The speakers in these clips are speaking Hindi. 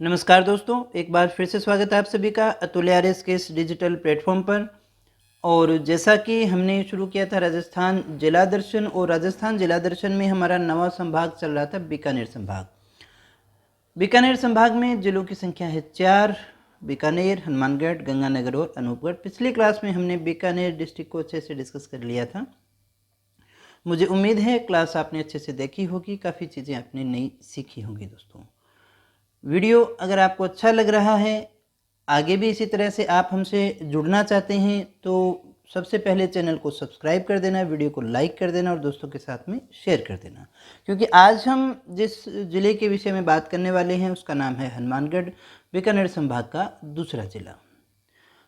नमस्कार दोस्तों, एक बार फिर से स्वागत है आप सभी का अतुल आरएस के इस डिजिटल प्लेटफॉर्म पर। और जैसा कि हमने शुरू किया था राजस्थान जिला दर्शन, और राजस्थान जिला दर्शन में हमारा नवा संभाग चल रहा था बीकानेर संभाग। बीकानेर संभाग में जिलों की संख्या है 4: बीकानेर, हनुमानगढ़, गंगानगर और अनूपगढ़। पिछली क्लास में हमने बीकानेर डिस्ट्रिक्ट को अच्छे से डिस्कस कर लिया था। मुझे उम्मीद है क्लास आपने अच्छे से देखी होगी, काफ़ी चीज़ें आपने नई सीखी होंगी। दोस्तों, वीडियो अगर आपको अच्छा लग रहा है, आगे भी इसी तरह से आप हमसे जुड़ना चाहते हैं, तो सबसे पहले चैनल को सब्सक्राइब कर देना, वीडियो को लाइक कर देना और दोस्तों के साथ में शेयर कर देना। क्योंकि आज हम जिस ज़िले के विषय में बात करने वाले हैं उसका नाम है हनुमानगढ़, बीकानेर संभाग का दूसरा ज़िला।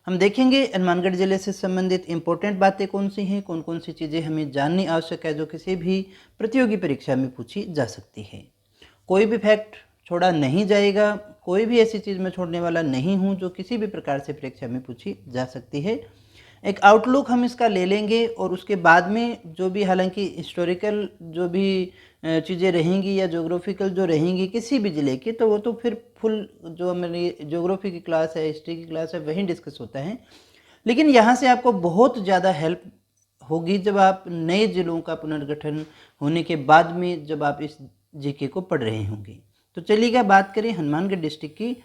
हम देखेंगे हनुमानगढ़ ज़िले से संबंधित इम्पोर्टेंट बातें कौन सी हैं, कौन कौन सी चीज़ें हमें जाननी आवश्यक है जो किसी भी प्रतियोगी परीक्षा में पूछी जा सकती है। कोई भी फैक्ट छोड़ा नहीं जाएगा, कोई भी ऐसी चीज़ मैं छोड़ने वाला नहीं हूँ जो किसी भी प्रकार से परीक्षा में पूछी जा सकती है। एक आउटलुक हम इसका ले लेंगे और उसके बाद में जो भी, हालांकि हिस्टोरिकल जो भी चीज़ें रहेंगी या ज्योग्राफिकल जो रहेंगी किसी भी ज़िले की, तो वो तो फिर फुल जो हमारी ज्योग्राफी की क्लास है, हिस्ट्री की क्लास है, वहीं डिस्कस होता है। लेकिन यहाँ से आपको बहुत ज़्यादा हेल्प होगी जब आप नए ज़िलों का पुनर्गठन होने के बाद में जब आप इस जीके को पढ़ रहे होंगे। तो चलिएगा बात करें हनुमानगढ़ डिस्ट्रिक्ट की।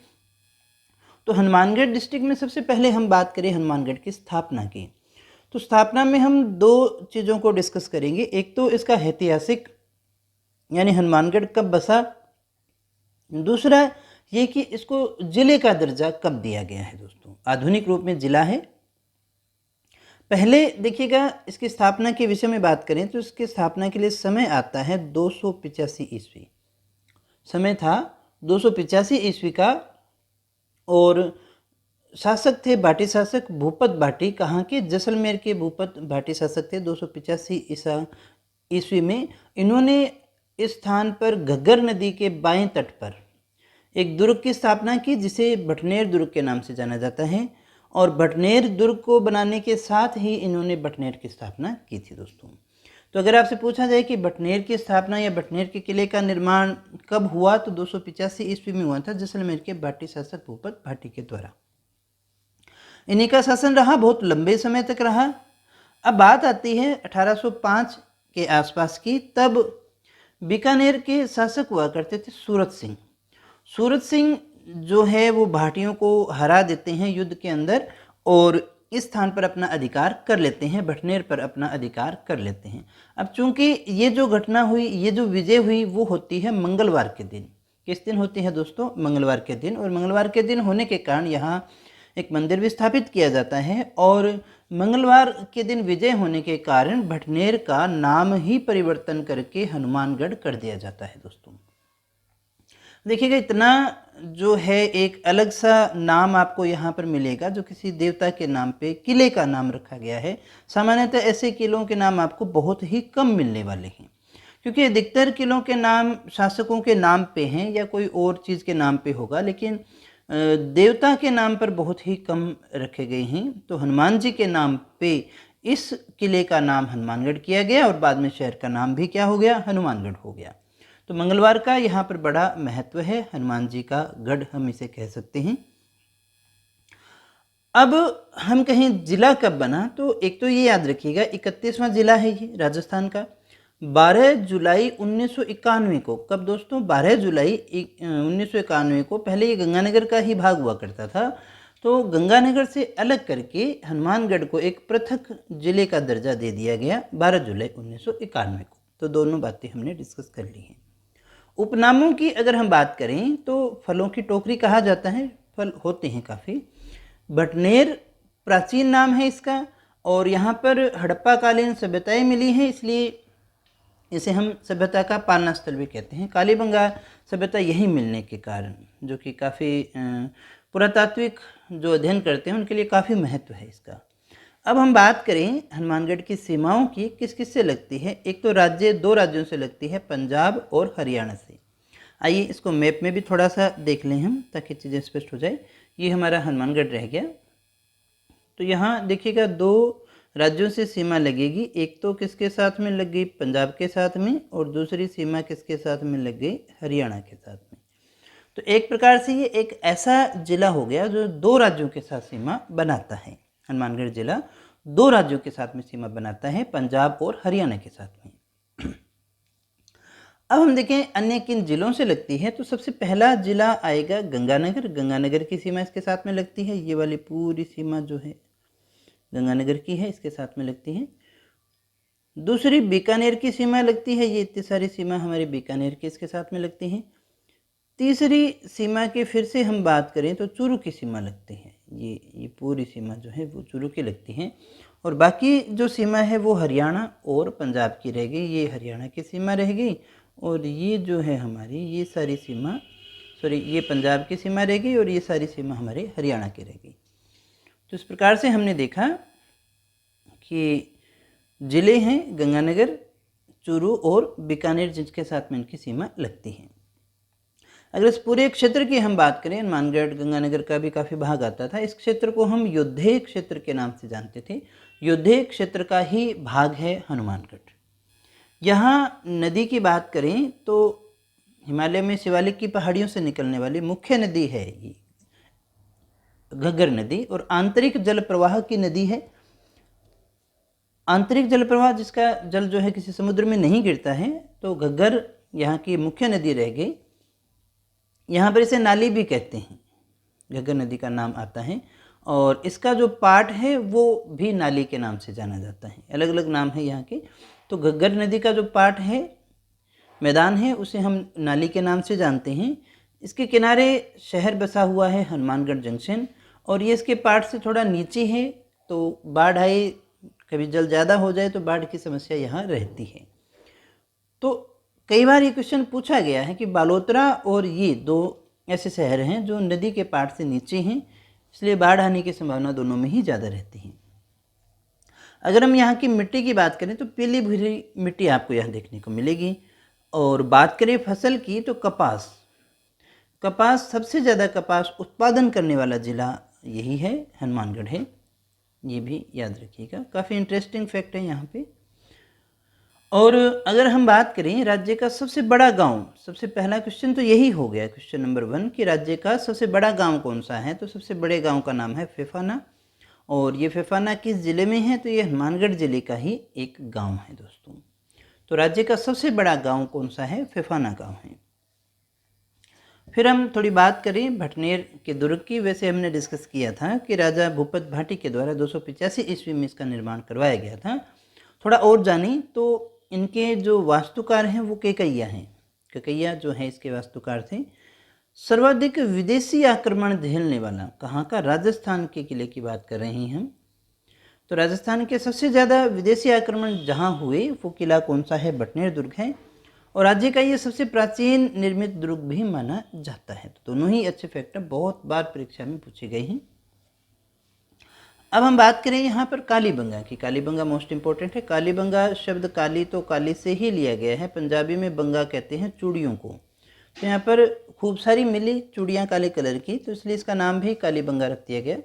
तो हनुमानगढ़ डिस्ट्रिक्ट में सबसे पहले हम बात करें हनुमानगढ़ की स्थापना की। तो स्थापना में हम दो चीज़ों को डिस्कस करेंगे। एक तो इसका ऐतिहासिक, यानी हनुमानगढ़ कब बसा। दूसरा ये कि इसको ज़िले का दर्जा कब दिया गया है। दोस्तों, आधुनिक रूप में ज़िला है। पहले देखिएगा, इसकी स्थापना के विषय में बात करें तो इसकी स्थापना के लिए समय आता है 285 ईस्वी। समय था 285 ईस्वी का, और शासक थे भाटी शासक भूपत भाटी। कहाँ के? जैसलमेर के भूपत भाटी शासक थे 285 ईस्वी में। इन्होंने इस स्थान पर घग्गर नदी के बाएं तट पर एक दुर्ग की स्थापना की जिसे भटनेर दुर्ग के नाम से जाना जाता है। और भटनेर दुर्ग को बनाने के साथ ही इन्होंने भटनेर की स्थापना की थी। दोस्तों, तो अगर आपसे पूछा जाए कि भटनेर की स्थापना या भटनेर के किले का निर्माण कब हुआ, तो 285 ईस्वी में हुआ था, जैसलमेर के भाटी शासक भूपत भाटी के द्वारा। इन्हीं का शासन रहा, बहुत लंबे समय तक रहा। अब बात आती है 1805 के आसपास की। तब बीकानेर के शासक हुआ करते थे सूरत सिंह। सूरत सिंह जो है वो भाटियों को हरा देते हैं युद्ध के अंदर, और इस स्थान पर अपना अधिकार कर लेते हैं, भटनेर पर अपना अधिकार कर लेते हैं। अब चूंकि ये जो घटना हुई, ये जो विजय हुई, वो होती है मंगलवार के दिन। किस दिन होती है दोस्तों? मंगलवार के दिन। और मंगलवार के दिन होने के कारण यहाँ एक मंदिर भी स्थापित किया जाता है, और मंगलवार के दिन विजय होने के कारण भटनेर का नाम ही परिवर्तन करके हनुमानगढ़ कर दिया जाता है। दोस्तों, देखिएगा, इतना जो है एक अलग सा नाम आपको यहाँ पर मिलेगा जो किसी देवता के नाम पे किले का नाम रखा गया है। सामान्यतः ऐसे किलों के नाम आपको बहुत ही कम मिलने वाले हैं, क्योंकि अधिकतर किलों के नाम शासकों के नाम पे हैं या कोई और चीज़ के नाम पे होगा, लेकिन देवता के नाम पर बहुत ही कम रखे गए हैं। तो हनुमान जी के नाम पे इस किले का नाम हनुमानगढ़ किया गया, और बाद में शहर का नाम भी क्या हो गया? हनुमानगढ़ हो गया। तो मंगलवार का यहाँ पर बड़ा महत्व है, हनुमान जी का गढ़ हम इसे कह सकते हैं। अब हम कहें जिला कब बना, तो एक तो ये याद रखिएगा 31वां जिला है ये राजस्थान का। 12 जुलाई 1991 को, कब दोस्तों? 12 जुलाई 1991 को। पहले ये गंगानगर का ही भाग हुआ करता था, तो गंगानगर से अलग करके हनुमानगढ़ को एक पृथक जिले का दर्जा दे दिया गया 12 जुलाई 1991 को। तो दोनों बातें हमने डिस्कस कर ली हैं। उपनामों की अगर हम बात करें तो फलों की टोकरी कहा जाता है, फल होते हैं काफ़ी। भटनेर प्राचीन नाम है इसका, और यहाँ पर हड़प्पा कालीन सभ्यताएं मिली हैं, इसलिए इसे हम सभ्यता का पालना स्थल भी कहते हैं। कालीबंगा सभ्यता यहीं मिलने के कारण, जो कि काफ़ी पुरातात्विक जो अध्ययन करते हैं उनके लिए काफ़ी महत्व है इसका। अब हम बात करें हनुमानगढ़ की सीमाओं की, किस किस से लगती है। एक तो राज्य, दो राज्यों से लगती है, पंजाब और हरियाणा से। आइए इसको मैप में भी थोड़ा सा देख लें हम, ताकि चीज़ें स्पष्ट हो जाए। ये हमारा हनुमानगढ़ रह गया। तो यहाँ देखिएगा दो राज्यों से सीमा लगेगी। एक तो किसके साथ में लग गई? पंजाब के साथ में, और दूसरी सीमा किसके साथ में लग गई? हरियाणा के साथ में। तो एक प्रकार से ये एक ऐसा जिला हो गया जो 2 राज्यों के साथ सीमा बनाता है। हनुमानगढ़ जिला 2 राज्यों के साथ में सीमा बनाता है, पंजाब और हरियाणा के साथ में। अब हम देखें अन्य किन जिलों से लगती है, तो सबसे पहला जिला आएगा गंगानगर। गंगानगर की सीमा इसके साथ में लगती है, ये वाली पूरी सीमा जो है गंगानगर की है, इसके साथ में लगती है। दूसरी बीकानेर की सीमा लगती है, ये इतनी सारी सीमा हमारी बीकानेर की इसके साथ में लगती हैं। तीसरी सीमा की फिर से हम बात करें तो चूरू की सीमा लगती है, ये पूरी सीमा जो है वो चूरू की लगती है। और बाकी जो सीमा है वो हरियाणा और पंजाब की रह गई, ये हरियाणा की सीमा रह गई। और ये जो है हमारी ये सारी सीमा, सॉरी, ये पंजाब की सीमा रह गई और ये सारी सीमा हमारे हरियाणा की रह गई। तो इस प्रकार से हमने देखा कि जिले हैं गंगानगर, चूरू और बीकानेर, जिसके साथ में इनकी सीमा लगती है। अगर इस पूरे क्षेत्र की हम बात करें, हनुमानगढ़ गंगानगर का भी काफ़ी भाग आता था। इस क्षेत्र को हम योद्धे क्षेत्र के नाम से जानते थे। योद्धे क्षेत्र का ही भाग है हनुमानगढ़। यहाँ नदी की बात करें तो हिमालय में शिवालिक की पहाड़ियों से निकलने वाली मुख्य नदी है ये घग्गर नदी, और आंतरिक जल प्रवाह की नदी है। आंतरिक जल प्रवाह, जिसका जल जो है किसी समुद्र में नहीं गिरता है, तो घग्गर यहाँ की मुख्य नदी रह गई। यहाँ पर इसे नाली भी कहते हैं, घग्गर नदी का नाम आता है। और इसका जो पार्ट है वो भी नाली के नाम से जाना जाता है, अलग अलग नाम है यहाँ के। तो घग्गर नदी का जो पार्ट है, मैदान है, उसे हम नाली के नाम से जानते हैं। इसके किनारे शहर बसा हुआ है हनुमानगढ़ जंक्शन, और ये इसके पार्ट से थोड़ा नीचे है, तो बाढ़ आए, कभी जल ज़्यादा हो जाए तो बाढ़ की समस्या यहाँ रहती है। तो कई बार ये क्वेश्चन पूछा गया है कि बालोतरा और ये 2 ऐसे शहर हैं जो नदी के पार्ट से नीचे हैं, इसलिए बाढ़ आने की संभावना दोनों में ही ज़्यादा रहती है। अगर हम यहाँ की मिट्टी की बात करें तो पीली भूरी मिट्टी आपको यहाँ देखने को मिलेगी। और बात करें फसल की तो कपास सबसे ज़्यादा कपास उत्पादन करने वाला ज़िला यही है, हनुमानगढ़ है। ये भी याद रखिएगा, काफ़ी इंटरेस्टिंग फैक्ट है यहाँ पे। और अगर हम बात करें राज्य का सबसे बड़ा गांव, सबसे पहला क्वेश्चन तो यही हो गया, क्वेश्चन नंबर 1, कि राज्य का सबसे बड़ा गांव कौन सा है। तो सबसे बड़े गांव का नाम है फेफाना, और ये फेफाना किस ज़िले में है, तो ये हनुमानगढ़ ज़िले का ही एक गांव है दोस्तों। तो राज्य का सबसे बड़ा गांव कौन सा है, फेफाना गांव है। फिर हम थोड़ी बात करें भटनेर के दुर्ग की। वैसे हमने डिस्कस किया था कि राजा भूपत भाटी के द्वारा 285 ईस्वी में इसका निर्माण करवाया गया था। थोड़ा और जानी तो इनके जो वास्तुकार हैं वो केकैया हैं। केकैया जो है इसके वास्तुकार थे। सर्वाधिक विदेशी आक्रमण झेलने वाला कहाँ का, राजस्थान के किले की बात कर रहे हैं हम। तो राजस्थान के सबसे ज़्यादा विदेशी आक्रमण जहाँ हुए वो किला कौन सा है, भटनेर दुर्ग है। और राज्य का ये सबसे प्राचीन निर्मित दुर्ग भी माना जाता है। तो दोनों ही अच्छे फैक्टर बहुत बार परीक्षा में पूछे गए हैं। अब हम बात करें यहाँ पर कालीबंगा की। कालीबंगा मोस्ट इंपॉर्टेंट है। कालीबंगा शब्द काली तो काली से ही लिया गया है, पंजाबी में बंगा कहते हैं चूड़ियों को। तो यहाँ पर खूब सारी मिली चूड़ियाँ काले कलर की, तो इसलिए इसका नाम भी कालीबंगा रख दिया गया।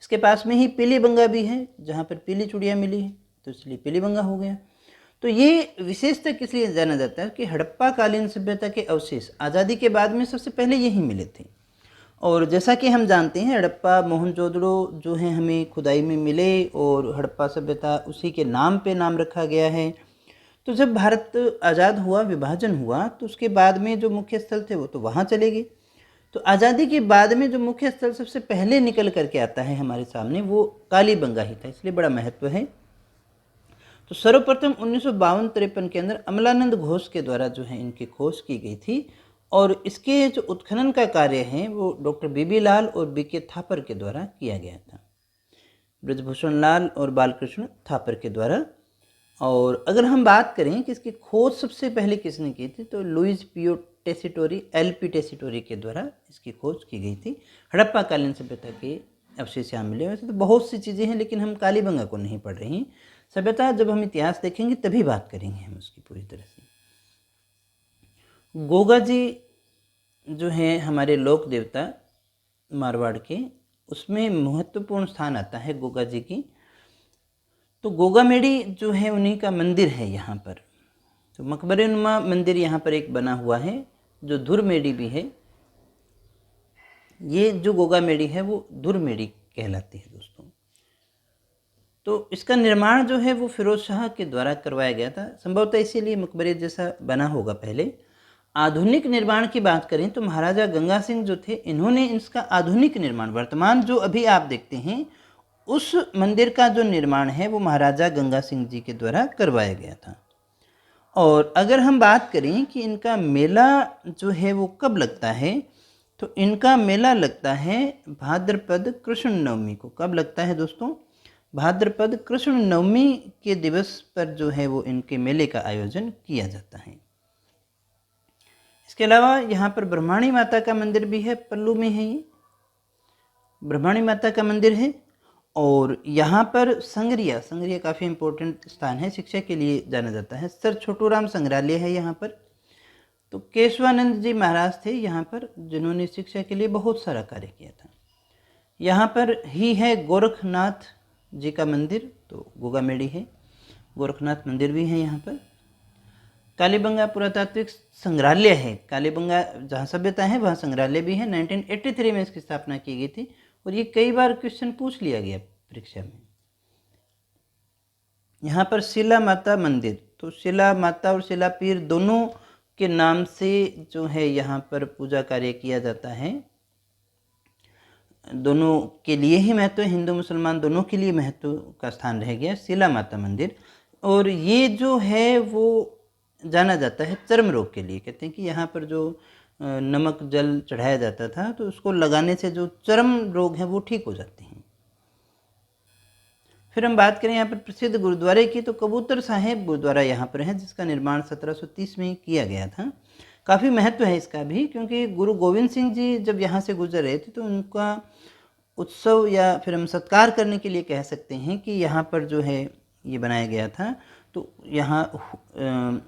इसके पास में ही पीली बंगा भी है, जहाँ पर पीली चूड़ियाँ मिली है, तो इसलिए पीली बंगा हो गया। तो ये विशेषता किस लिए जाना जाता है कि हड़प्पा कालीन सभ्यता के अवशेष आज़ादी के बाद में सबसे पहले यही मिले थे। और जैसा कि हम जानते हैं हड़प्पा मोहनजोदड़ो जो हैं हमें खुदाई में मिले, और हड़प्पा सभ्यता उसी के नाम पे नाम रखा गया है। तो जब भारत आज़ाद हुआ, विभाजन हुआ, तो उसके बाद में जो मुख्य स्थल थे वो तो वहाँ चले गए। तो आज़ादी के बाद में जो मुख्य स्थल सबसे पहले निकल करके आता है हमारे सामने वो कालीबंगा ही था, इसलिए बड़ा महत्व है। तो सर्वप्रथम 1952-53 के अंदर अमलानंद घोष के द्वारा जो है इनकी खोज की गई थी, और इसके जो उत्खनन का कार्य है वो डॉक्टर बीबी लाल और बीके थापर के द्वारा किया गया था, ब्रजभूषण लाल और बालकृष्ण थापर के द्वारा। और अगर हम बात करें कि इसकी खोज सबसे पहले किसने की थी, तो लुइस पियो टेसिटोरी, एलपी टेसिटोरी के द्वारा इसकी खोज की गई थी। हड़प्पा कालीन सभ्यता के अवशेष यहाँ मिले। वैसे तो बहुत सी चीज़ें हैं, लेकिन हम कालीबंगा को नहीं पढ़ रहे हैं। सभ्यता जब हम इतिहास देखेंगे तभी बात करेंगे हम उसकी पूरी तरह से। गोगा जी जो हैं हमारे लोक देवता मारवाड़ के, उसमें महत्वपूर्ण स्थान आता है गोगा जी की। तो गोगा मेड़ी जो है उन्हीं का मंदिर है यहाँ पर। तो मकबरे नुमा मंदिर यहाँ पर एक बना हुआ है, जो धुर मेड़ी भी है, ये जो गोगा मेड़ी है वो धुर मेड़ी कहलाती है दोस्तों। तो इसका निर्माण जो है वो फिरोज शाह के द्वारा करवाया गया था, संभवतः इसीलिए मकबरे जैसा बना होगा पहले। आधुनिक निर्माण की बात करें तो महाराजा गंगा सिंह जो थे, इन्होंने इसका आधुनिक निर्माण, वर्तमान जो अभी आप देखते हैं उस मंदिर का जो निर्माण है वो महाराजा गंगा सिंह जी के द्वारा करवाया गया था। और अगर हम बात करें कि इनका मेला जो है वो कब लगता है, तो इनका मेला लगता है भाद्रपद कृष्ण नवमी को। कब लगता है दोस्तों? भाद्रपद कृष्ण नवमी के दिवस पर जो है वो इनके मेले का आयोजन किया जाता है। इसके अलावा यहाँ पर ब्रह्माणी माता का मंदिर भी है, पल्लू में है ये ब्रह्माणी माता का मंदिर है। और यहाँ पर संग्रिया, संग्रिया काफ़ी इम्पोर्टेंट स्थान है, शिक्षा के लिए जाना जाता है। सर छोटूराम संग्रहालय है यहाँ पर। तो केशवानंद जी महाराज थे यहाँ पर, जिन्होंने शिक्षा के लिए बहुत सारा कार्य किया था। यहाँ पर ही है गोरखनाथ जी का मंदिर, तो गोगामेड़ी है, गोरखनाथ मंदिर भी है यहाँ पर। कालीबंगा पुरातात्विक संग्रहालय है, कालीबंगा जहाँ सभ्यता है वहाँ संग्रहालय भी है। 1983 में इसकी स्थापना की गई थी और ये कई बार क्वेश्चन पूछ लिया गया परीक्षा में। यहाँ पर शिला माता मंदिर, तो शिला माता और शिला पीर दोनों के नाम से जो है यहाँ पर पूजा कार्य किया जाता है। दोनों के लिए ही महत्व, हिंदू मुसलमान दोनों के लिए महत्व का स्थान रह गया शिला माता मंदिर। और ये जो है वो जाना जाता है चर्म रोग के लिए। कहते हैं कि यहाँ पर जो नमक जल चढ़ाया जाता था तो उसको लगाने से जो चर्म रोग हैं वो ठीक हो जाते हैं। फिर हम बात करें यहाँ पर प्रसिद्ध गुरुद्वारे की, तो कबूतर साहिब गुरुद्वारा यहाँ पर है, जिसका निर्माण 1730 में किया गया था। काफ़ी महत्व है इसका भी, क्योंकि गुरु गोविंद सिंह जी जब यहाँ से गुजर रहे थे तो उनका उत्सव या फिर हम सत्कार करने के लिए कह सकते हैं कि यहाँ पर जो है ये बनाया गया था। तो यहाँ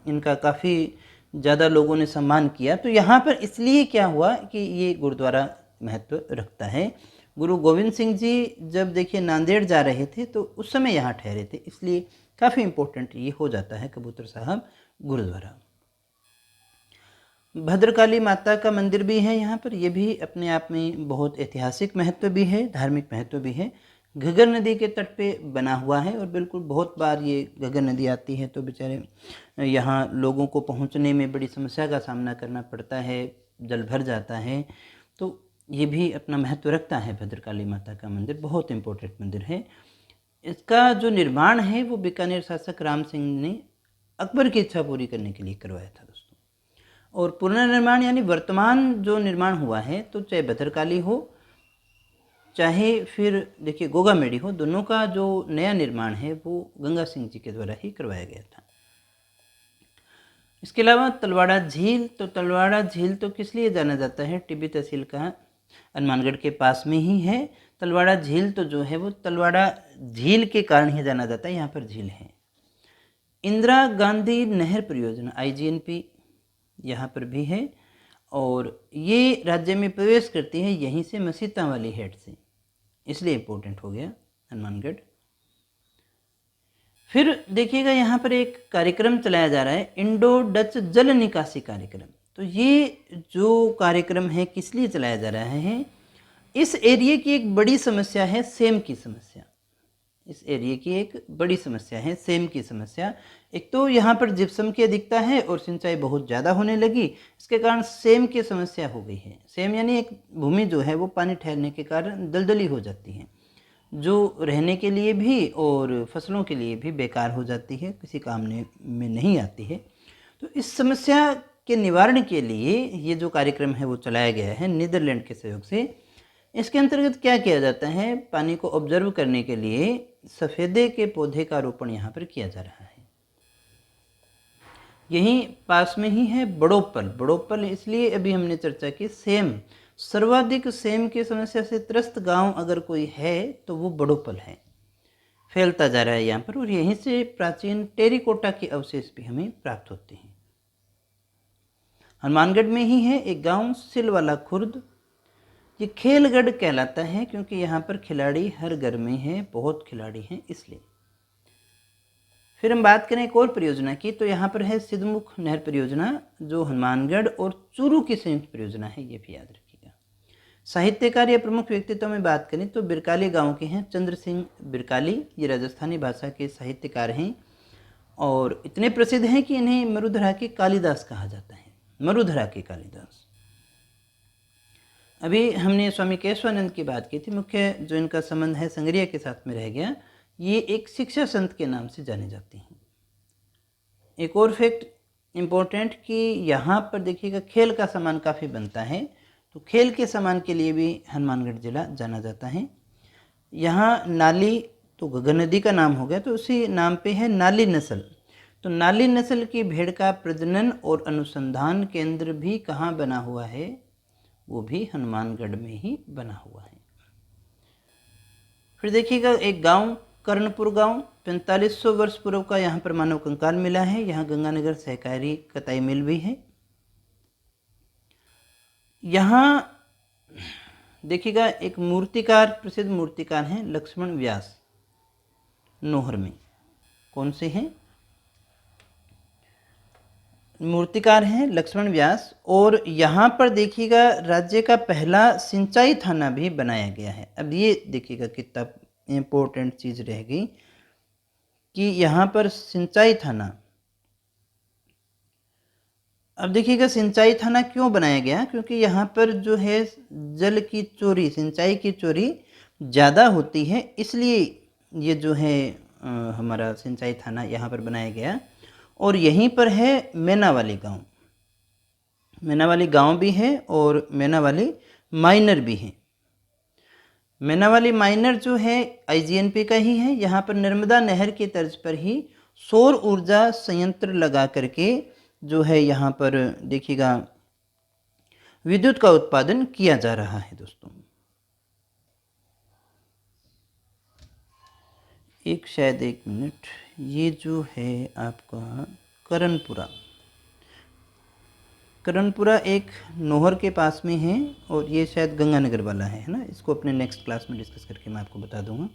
इनका काफ़ी ज़्यादा लोगों ने सम्मान किया। तो यहाँ पर इसलिए क्या हुआ कि ये गुरुद्वारा महत्व रखता है। गुरु गोविंद सिंह जी जब देखिए नांदेड़ जा रहे थे तो उस समय यहाँ ठहरे थे, इसलिए काफ़ी इम्पोर्टेंट ये हो जाता है कबूतर साहब गुरुद्वारा। भद्रकाली माता का मंदिर भी है यहाँ पर, ये भी अपने आप में बहुत ऐतिहासिक महत्व भी है, धार्मिक महत्व भी है। घग्गर नदी के तट पे बना हुआ है और बिल्कुल बहुत बार ये घग्गर नदी आती है तो बेचारे यहाँ लोगों को पहुँचने में बड़ी समस्या का सामना करना पड़ता है, जल भर जाता है। तो ये भी अपना महत्व रखता है। भद्रकाली माता का मंदिर बहुत इम्पोर्टेंट मंदिर है। इसका जो निर्माण है वो बीकानेर शासक राम सिंह ने अकबर की इच्छा पूरी करने के लिए करवाया था दोस्तों। और पुनर्निर्माण यानी वर्तमान जो निर्माण हुआ है, तो चाहे भद्रकाली हो चाहे फिर देखिए गोगामेड़ी हो, दोनों का जो नया निर्माण है वो गंगा सिंह जी के द्वारा ही करवाया गया था। इसके अलावा तलवाड़ा झील, तो तलवाड़ा झील तो किस लिए जाना जाता है? टिब्बी तहसील का हनुमानगढ़ के पास में ही है। तलवाड़ा झील तो जो है वो तलवाड़ा झील के कारण ही जाना जाता है, यहाँ पर झील है। इंदिरा गांधी नहर परियोजना IGNP यहाँ पर भी है और ये राज्य में प्रवेश करती है यहीं से मसीता वाली हेड से, इसलिए इम्पोर्टेंट हो गया हनुमानगढ़। फिर देखिएगा यहाँ पर एक कार्यक्रम चलाया जा रहा है, इंडो डच जल निकासी कार्यक्रम। तो ये जो कार्यक्रम है किस लिए चलाया जा रहा है? इस एरिया की एक बड़ी समस्या है सेम की समस्या। इस एरिया की एक बड़ी समस्या है सेम की समस्या। एक तो यहाँ पर जिप्सम की अधिकता है और सिंचाई बहुत ज़्यादा होने लगी, इसके कारण सेम की समस्या हो गई है। सेम यानी एक भूमि जो है वो पानी ठहरने के कारण दलदली हो जाती है, जो रहने के लिए भी और फसलों के लिए भी बेकार हो जाती है, किसी काम में नहीं आती है। तो इस समस्या के निवारण के लिए ये जो कार्यक्रम है वो चलाया गया है नीदरलैंड के सहयोग से। इसके अंतर्गत क्या किया जाता है? पानी को ऑब्जर्व करने के लिए सफ़ेदे के पौधे का रोपण यहाँ पर किया जा रहा है। यहीं पास में ही है बड़ोपल। बड़ोपल इसलिए अभी हमने चर्चा की, सेम, सर्वाधिक सेम की समस्या से त्रस्त गांव अगर कोई है तो वो बड़ोपल है, फैलता जा रहा है यहाँ पर। और यहीं से प्राचीन टेरिकोटा के अवशेष भी हमें प्राप्त होते हैं। हनुमानगढ़ में ही है एक गांव सिलवाला खुर्द, ये खेलगढ़ कहलाता है क्योंकि यहाँ पर खिलाड़ी हर घर में है, बहुत खिलाड़ी हैं इसलिए। फिर हम बात करें एक और परियोजना की, तो यहाँ पर है सिद्धमुख नहर परियोजना, जो हनुमानगढ़ और चूरू की संयुक्त परियोजना है, ये भी याद रखिएगा। साहित्यकार या प्रमुख व्यक्तित्व में बात करें तो बिरकाली गांव के हैं चंद्र सिंह बिरकाली। ये राजस्थानी भाषा के साहित्यकार हैं और इतने प्रसिद्ध हैं कि इन्हें मरुधरा के कालिदास कहा जाता है। मरुधरा के कालिदास। अभी हमने स्वामी केशवानंद की बात की थी। मुख्य जो इनका संबंध है संगरिया के साथ में रह गया। ये एक शिक्षा संत के नाम से जाने जाते हैं। एक और फैक्ट इम्पोर्टेंट कि यहाँ पर देखिएगा खेल का सामान काफ़ी बनता है, तो खेल के सामान के लिए भी हनुमानगढ़ जिला जाना जाता है। यहाँ नाली तो गगन नदी का नाम हो गया, तो उसी नाम पे है नाली नस्ल। तो नाली नस्ल की भेड़ का प्रजनन और अनुसंधान केंद्र भी कहाँ बना हुआ है? वो भी हनुमानगढ़ में ही बना हुआ है। फिर देखिएगा एक गांव कर्णपुर गांव 4500 वर्ष पूर्व का यहाँ पर मानव कंकाल मिला है। यहाँ गंगानगर सहकारी कताई मिल भी है। यहाँ देखिएगा एक मूर्तिकार, प्रसिद्ध मूर्तिकार हैं लक्ष्मण व्यास, नोहर में। कौन से हैं? मूर्तिकार हैं लक्ष्मण व्यास। और यहाँ पर देखिएगा राज्य का पहला सिंचाई थाना भी बनाया गया है। अब ये देखिएगा कितना इम्पोर्टेंट चीज़ रह गई कि यहाँ पर सिंचाई थाना। अब देखिएगा सिंचाई थाना क्यों बनाया गया? क्योंकि यहाँ पर जो है जल की चोरी, सिंचाई की चोरी ज़्यादा होती है, इसलिए ये जो है हमारा सिंचाई थाना यहाँ पर बनाया गया। और यहीं पर है मैनावाली गांव। मैनावाली गांव भी है और मैनावाली माइनर भी है। मैनावाली माइनर जो है आईजीएनपी का ही है। यहाँ पर नर्मदा नहर की तर्ज पर ही सौर ऊर्जा संयंत्र लगा करके जो है यहाँ पर देखिएगा विद्युत का उत्पादन किया जा रहा है। दोस्तों एक मिनट, ये जो है आपका करणपुरा एक नोहर के पास में है और ये शायद गंगानगर वाला है ना। इसको अपने नेक्स्ट क्लास में डिस्कस करके मैं आपको बता दूंगा।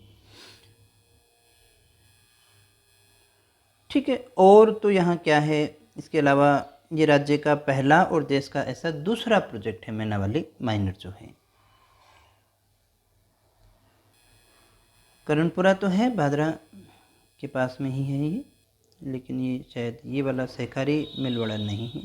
ठीक है। और तो यहाँ क्या है, इसके अलावा ये राज्य का पहला और देश का ऐसा दूसरा प्रोजेक्ट है मैनावाली माइनर जो है। करणपुरा तो है भादरा के पास में ही है ये, लेकिन ये शायद ये वाला सहकारी मिल वाला नहीं है।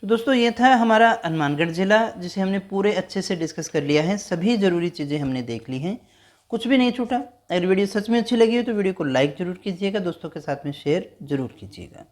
तो दोस्तों ये था हमारा हनुमानगढ़ ज़िला, जिसे हमने पूरे अच्छे से डिस्कस कर लिया है। सभी ज़रूरी चीज़ें हमने देख ली हैं, कुछ भी नहीं छूटा। अगर वीडियो सच में अच्छी लगी हो तो वीडियो को लाइक ज़रूर कीजिएगा, दोस्तों के साथ में शेयर ज़रूर कीजिएगा।